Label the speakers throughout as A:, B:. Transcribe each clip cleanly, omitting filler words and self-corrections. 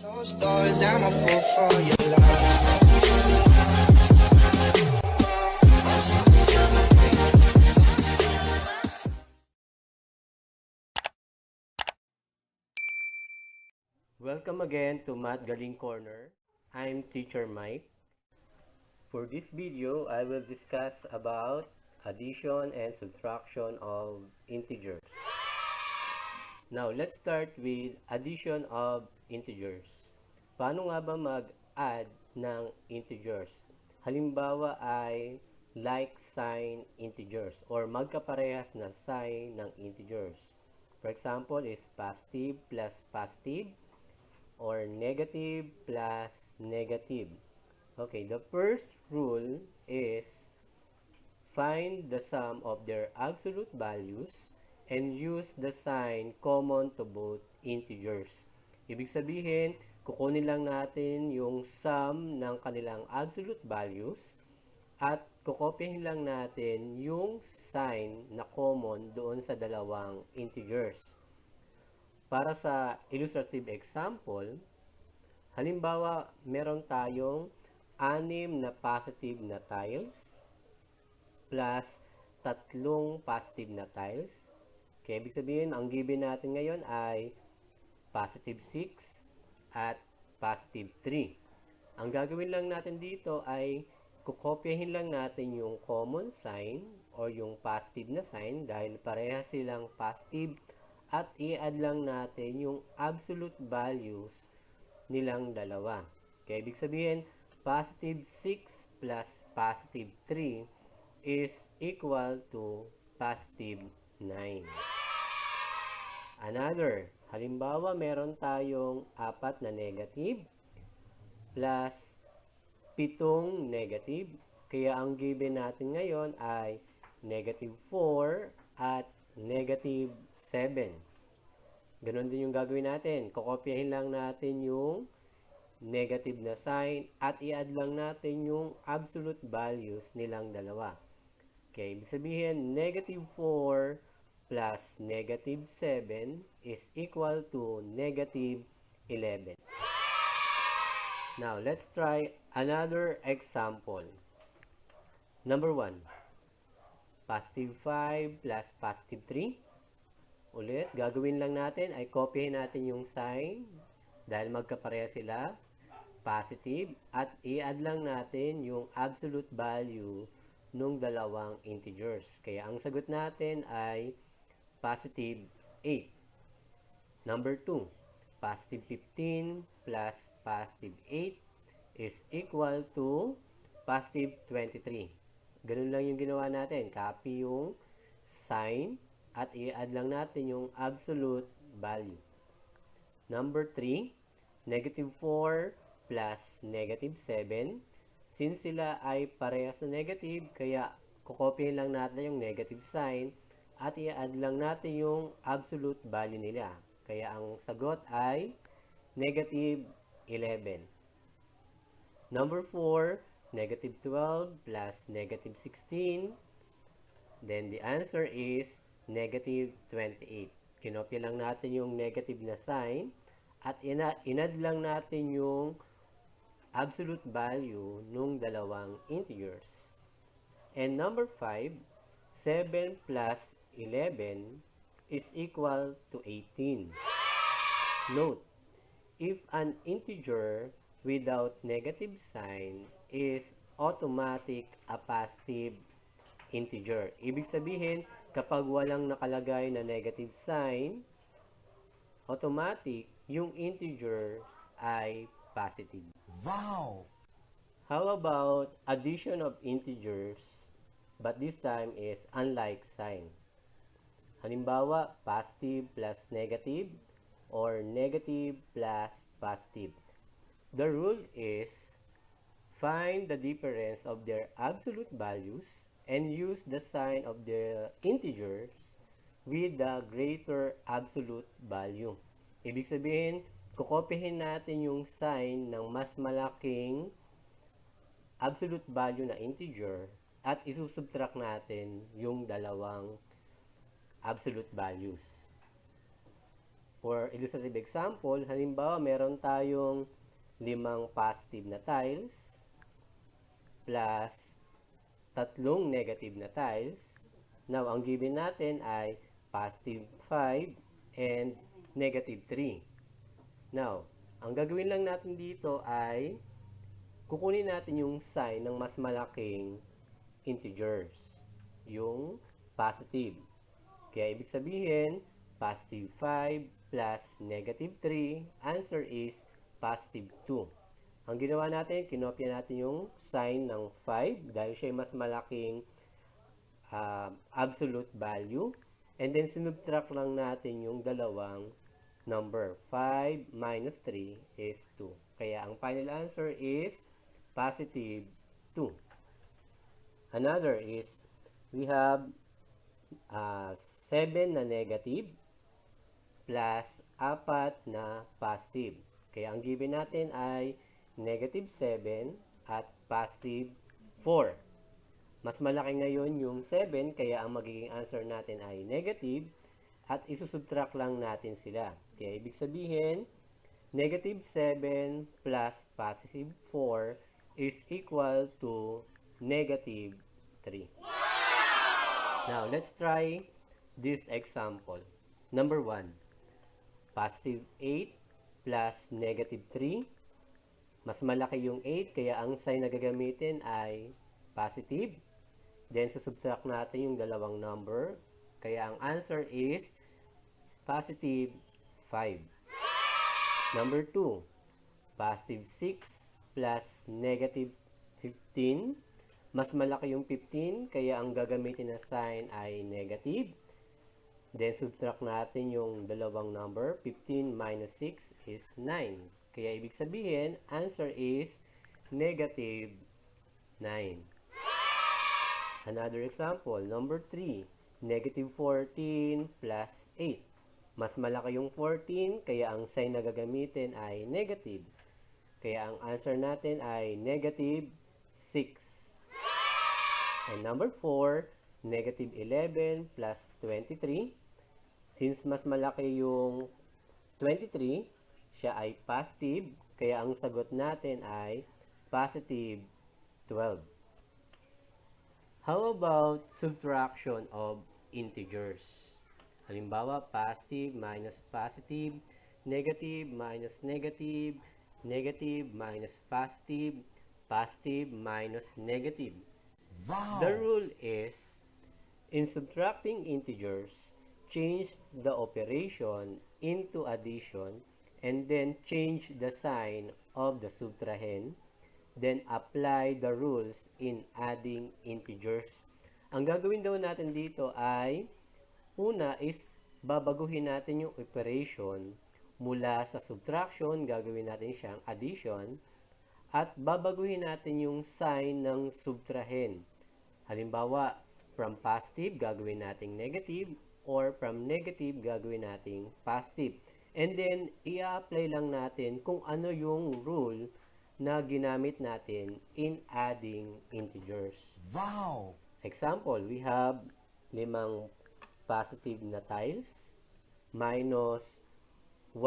A: Closed doors, I'm a fool for your love.
B: Welcome again to Math Galing Corner. I'm Teacher Mike. For this video, I will discuss about addition and subtraction of integers. Now, let's start with addition of integers. Paano nga ba mag-add ng integers? Halimbawa ay like sign integers or magkaparehas na sign ng integers. For example is positive plus positive or negative plus negative. Okay, the first rule is find the sum of their absolute values and use the sign common to both integers. Ibig sabihin, kukunin lang natin yung sum ng kanilang absolute values at kukopyahin lang natin yung sign na common doon sa dalawang integers. Para sa illustrative example, halimbawa, meron tayong 6 na positive na tiles plus 3 positive na tiles. Okay, ibig sabihin, ang given natin ngayon ay positive 6 at positive 3. Ang gagawin lang natin dito ay kukopyahin lang natin yung common sign or yung positive na sign dahil parehas silang positive at i-add lang natin yung absolute values nilang dalawa. Okay, ibig sabihin, positive 6 plus positive 3 is equal to positive 9. Another, halimbawa meron tayong 4 na negative plus 7 negative. Kaya ang given natin ngayon ay negative 4 at negative 7. Ganon din yung gagawin natin. Kokopyahin lang natin yung negative na sign at i-add lang natin yung absolute values nilang dalawa. Okay, ibig sabihin, negative 4 plus negative 7 is equal to negative 11. Now, let's try another example. Number 1. Positive 5 plus positive 3. Ulit, gagawin lang natin ay kopyahin natin yung sign dahil magkapareha sila, positive, at i-add lang natin yung absolute value nung dalawang integers. Kaya ang sagot natin ay positive 8. Number 2, positive 15 plus positive 8 is equal to positive 23. Ganun lang yung ginawa natin. Copy yung sign at i-add lang natin yung absolute value. Number 3, negative 4 plus negative 7. Since sila ay parehas na negative, kaya kukopyahin lang natin yung negative sign at i-add lang natin yung absolute value nila. Kaya ang sagot ay negative 11. Number 4, negative 12 plus negative 16. Then the answer is negative 28. Kinopya lang natin yung negative na sign at inad lang natin yung absolute value nung dalawang integers. And number 5, 7 plus 11 is equal to 18. Note, if an integer without negative sign is automatic a positive integer. Ibig sabihin, kapag walang nakalagay na negative sign, automatic, yung integers ay positive.
A: Wow!
B: How about addition of integers, but this time is unlike sign? Halimbawa, positive plus negative or negative plus positive. The rule is find the difference of their absolute values and use the sign of the integers with the greater absolute value. Ibig sabihin, kukopyahin natin yung sign ng mas malaking absolute value na integer at isusubtract natin yung dalawang absolute values. For illustrative example, halimbawa meron tayong 5 positive na tiles plus 3 negative na tiles. Now, ang given natin ay positive 5 and negative 3. Now, ang gagawin lang natin dito ay kukunin natin yung sign ng mas malaking integers, yung positive. Kaya ibig sabihin, positive 5 plus negative 3, answer is positive 2. Ang ginawa natin, kinopya natin yung sign ng 5 dahil siya mas malaking absolute value. And then, sinubtract lang natin yung dalawang number. 5 minus 3 is 2. Kaya, ang final answer is positive 2. Another is, we have 7 na negative plus 4 na positive. Kaya, ang given natin ay negative 7 at positive 4. Mas malaki ngayon yung 7, kaya ang magiging answer natin ay negative at isusubtract lang natin sila. Kaya ibig sabihin, negative 7 plus positive 4 is equal to negative 3. Now, let's try this example. Number 1, positive 8 plus negative 3. Mas malaki yung 8, kaya ang sign na gagamitin ay positive. Then, susubtract natin yung dalawang number. Kaya ang answer is positive 5. Number 2, positive 6 plus negative 15. Mas malaki yung 15, kaya ang gagamitin na sign ay negative. Then, subtract natin yung dalawang number. 15 minus 6 is 9. Kaya, ibig sabihin, answer is negative 9. Another example, number 3, negative 14 plus 8. Mas malaki yung 14, kaya ang sign na gagamitin ay negative. Kaya ang answer natin ay negative 6. And number 4, negative 11 plus 23. Since mas malaki yung 23, siya ay positive, kaya ang sagot natin ay positive 12. How about subtraction of integers? Halimbawa, positive minus positive, negative minus negative, negative minus positive, positive minus negative.
A: Wow!
B: The rule is, in subtracting integers, change the operation into addition and then change the sign of the subtrahend, then apply the rules in adding integers. Ang gagawin daw natin dito ay, una is babaguhin natin yung operation mula sa subtraction, gagawin natin siyang addition, at babaguhin natin yung sign ng subtrahend. Halimbawa, from positive, gagawin natin negative, or from negative, gagawin natin positive. And then, i-apply lang natin kung ano yung rule na ginamit natin in adding integers.
A: Wow!
B: Example, we have 5 positive na tiles minus 8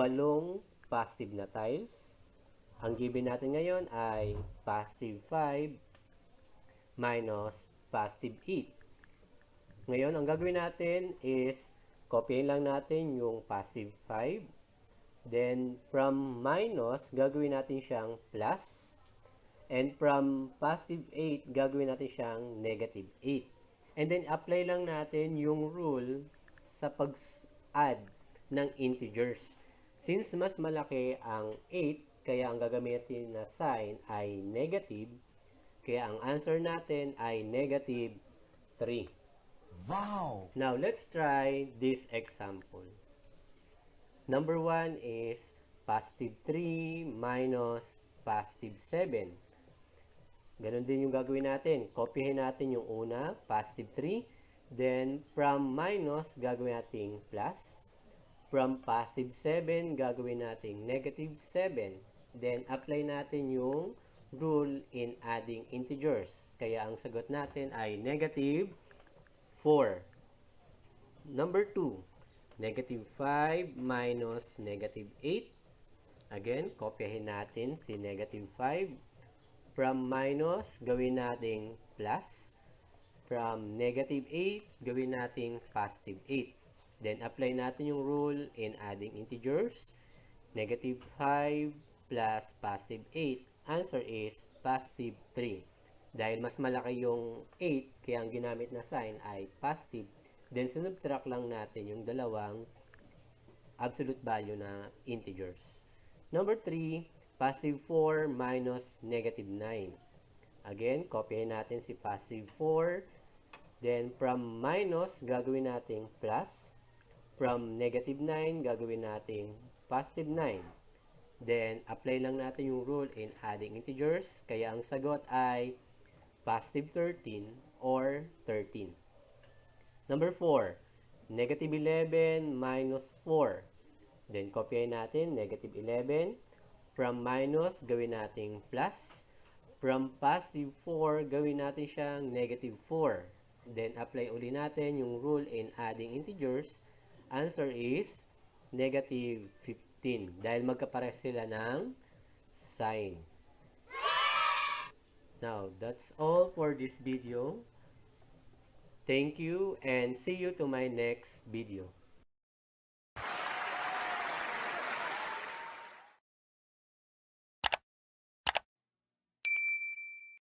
B: positive na tiles. Ang given natin ngayon ay positive 5 minus positive 8. Ngayon, ang gagawin natin is copyin lang natin yung positive 5. Then, from minus, gagawin natin siyang plus. And from positive 8, gagawin natin siyang negative 8. And then, apply lang natin yung rule sa pag-add ng integers. Since mas malaki ang 8, kaya ang gagamitin na sign ay negative, kaya ang answer natin ay negative 3.
A: Wow!
B: Now, let's try this example. Number 1 is positive 3 minus positive 7. Ganon din yung gagawin natin. Kopyahin natin yung una, positive 3. Then, from minus, gagawin natin plus. From positive 7, gagawin natin negative 7. Then, apply natin yung rule in adding integers. Kaya, ang sagot natin ay negative 4. Number 2, Negative 5 minus negative 8. Again, kopyahin natin si negative 5. From minus, gawin nating plus. From negative 8, gawin nating positive 8. Then, apply natin yung rule in adding integers. Negative 5 plus positive 8. Answer is positive 3. Dahil mas malaki yung 8, kaya ang ginamit na sign ay positive. Then, sinubtract lang natin yung dalawang absolute value na integers. Number 3, positive 4 minus negative 9. Again, kopyahin natin si positive 4. Then, from minus, gagawin natin plus. From negative 9, gagawin natin positive 9. Then, apply lang natin yung rule in adding integers. Kaya ang sagot ay positive 13 or 13. Number 4, negative 11 minus 4. Then, kopyahin natin, negative 11. From minus, gawin natin plus. From positive 4, gawin natin siyang negative 4. Then, apply uli natin yung rule in adding integers. Answer is negative 15. Dahil magkapares sila ng sign. Now, that's all for this video. Thank you and see you to my next video.